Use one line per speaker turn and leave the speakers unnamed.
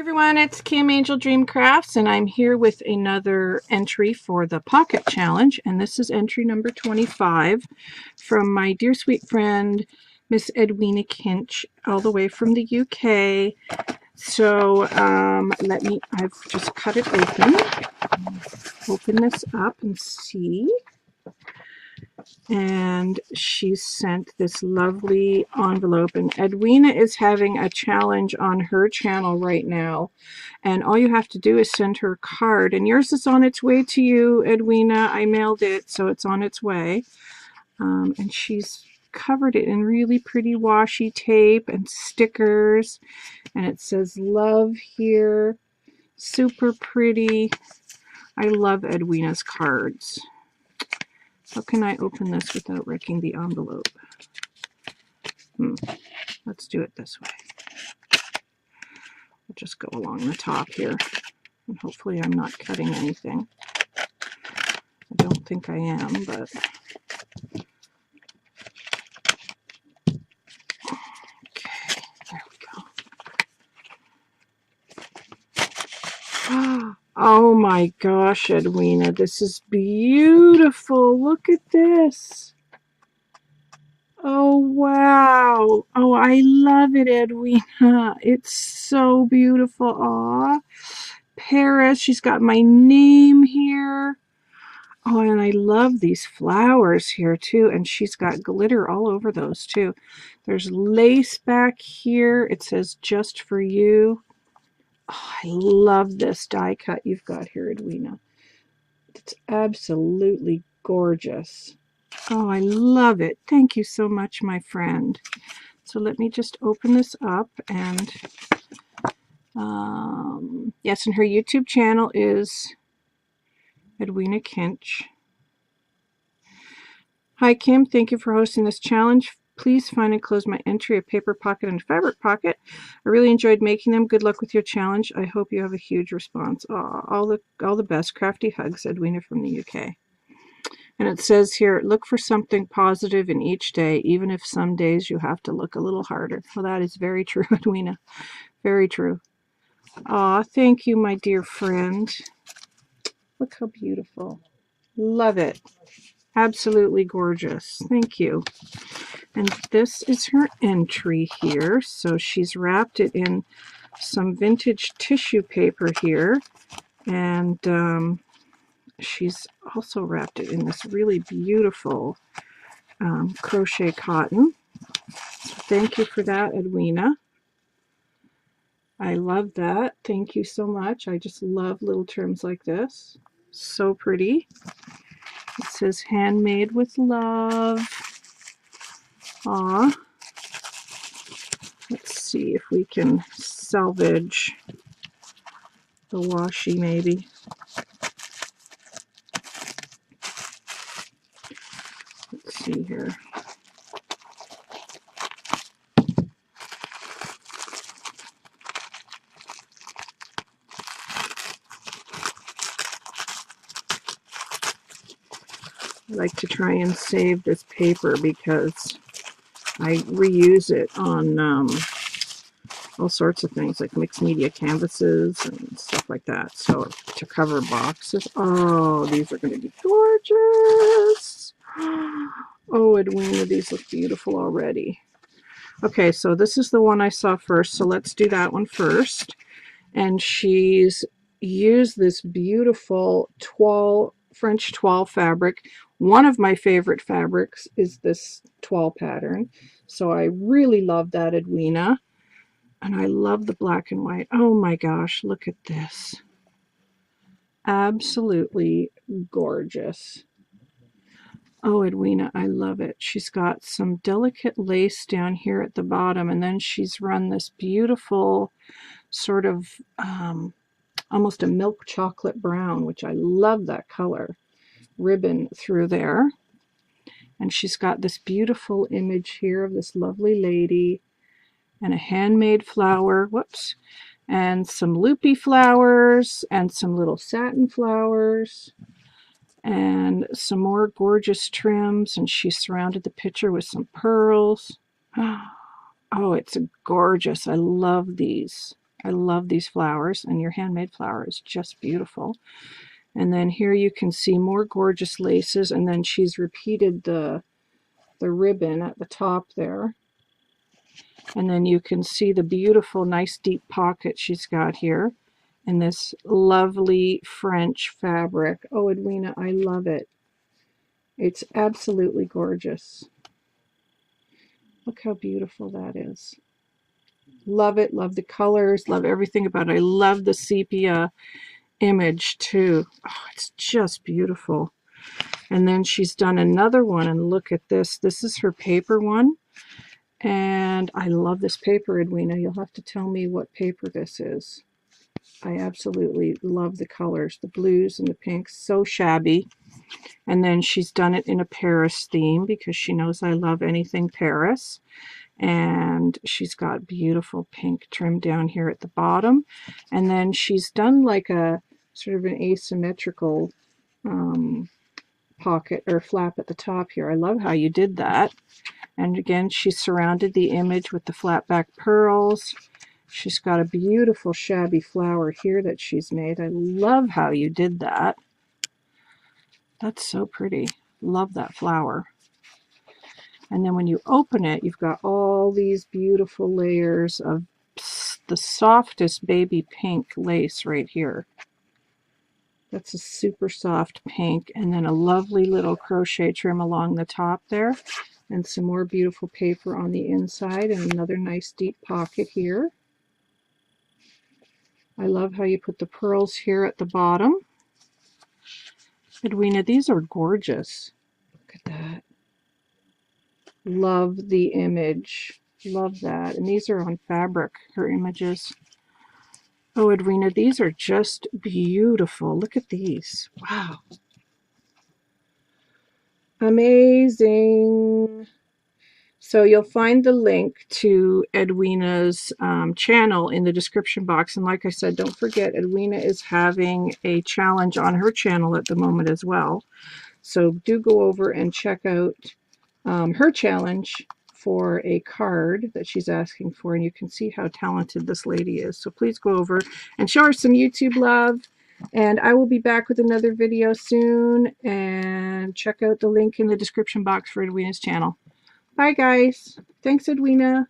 Everyone, it's Kim Angel Dream Crafts, and I'm here with another entry for the Pocket Challenge, and this is entry number 25 from my dear sweet friend Miss Edwina Kinch, all the way from the UK. So I've just cut it open this up and see. And she sent this lovely envelope, and Edwina is having a challenge on her channel right now, and all you have to do is send her a card, and yours is on its way to you, Edwina. I mailed it, so it's on its way. And she's covered it in really pretty washi tape and stickers, and it says love here. Super pretty. I love Edwina's cards. How can I open this without wrecking the envelope? Let's do it this way. I'll just go along the top here, and hopefully I'm not cutting anything. I don't think I am, but okay, there we go. Oh my gosh, Edwina, this is beautiful. Look at this. Oh, wow. Oh, I love it, Edwina. It's so beautiful. Aw. Paris, she's got my name here. Oh, and I love these flowers here, too. And she's got glitter all over those, too. There's lace back here. It says, just for you. Oh, I love this die cut you've got here, Edwina. It's absolutely gorgeous. Oh, I love it. Thank you so much, my friend. So let me just open this up, and yes, and her YouTube channel is Edwina Kinch. Hi, Kim. Thank you for hosting this challenge. Please find and close my entry, a paper pocket and a fabric pocket. I really enjoyed making them. Good luck with your challenge. I hope you have a huge response. All the best. Crafty hugs, Edwina from the UK. And it says here, look for something positive in each day, even if some days you have to look a little harder. Well, that is very true, Edwina. Very true. Aw, thank you, my dear friend. Look how beautiful. Love it. Absolutely gorgeous. Thank you. And this is her entry here. So she's wrapped it in some vintage tissue paper here. And she's also wrapped it in this really beautiful crochet cotton. So thank you for that, Edwina. I love that. Thank you so much. I just love little terms like this. So pretty. It says handmade with love. Aw. Let's see if we can salvage the washi maybe. Let's see here. I like to try and save this paper because I reuse it on all sorts of things like mixed media canvases and stuff like that. So to cover boxes. Oh, these are going to be gorgeous. Oh, Edwina, these look beautiful already. Okay, so this is the one I saw first. So let's do that one first. And she's used this beautiful toile, French toile fabric. One of my favorite fabrics is this toile pattern. So I really love that, Edwina. And I love the black and white. Oh my gosh, look at this. Absolutely gorgeous. Oh, Edwina, I love it. She's got some delicate lace down here at the bottom, and then she's run this beautiful sort of almost a milk chocolate brown, which I love that color, ribbon through there. And she's got this beautiful image here of this lovely lady and a handmade flower, whoops, and some loopy flowers and some little satin flowers and some more gorgeous trims, and she surrounded the picture with some pearls. Oh, it's gorgeous. I love these. I love these flowers, and your handmade flower is just beautiful. And then here you can see more gorgeous laces, and then she's repeated the ribbon at the top there. And then you can see the beautiful, nice deep pocket she's got here in this lovely French fabric. Oh, Edwina, I love it. It's absolutely gorgeous. Look how beautiful that is. Love it, love the colors, love everything about it. I love the sepia image too. Oh, it's just beautiful. And then she's done another one, and look at this. This is her paper one. And I love this paper, Edwina. You'll have to tell me what paper this is. I absolutely love the colors, the blues and the pinks. So shabby. And then she's done it in a Paris theme because she knows I love anything Paris. And she's got beautiful pink trim down here at the bottom. And then she's done like a sort of an asymmetrical pocket or flap at the top here. I love how you did that. And again, she surrounded the image with the flat back pearls. She's got a beautiful shabby flower here that she's made. I love how you did that. That's so pretty. Love that flower. And then when you open it, you've got all these beautiful layers of the softest baby pink lace right here. That's a super soft pink, and then a lovely little crochet trim along the top there, and some more beautiful paper on the inside, and another nice deep pocket here. I love how you put the pearls here at the bottom. Edwina, these are gorgeous. Look at that. Love the image. Love that. And these are on fabric, her images. Oh, Edwina, these are just beautiful. Look at these. Wow. Amazing. So you'll find the link to Edwina's channel in the description box. And like I said, don't forget, Edwina is having a challenge on her channel at the moment as well. So do go over and check out her challenge for a card that she's asking for, and you can see how talented this lady is. So please go over and show her some YouTube love, and I will be back with another video soon, and check out the link in the description box for Edwina's channel. Bye guys. Thanks, Edwina.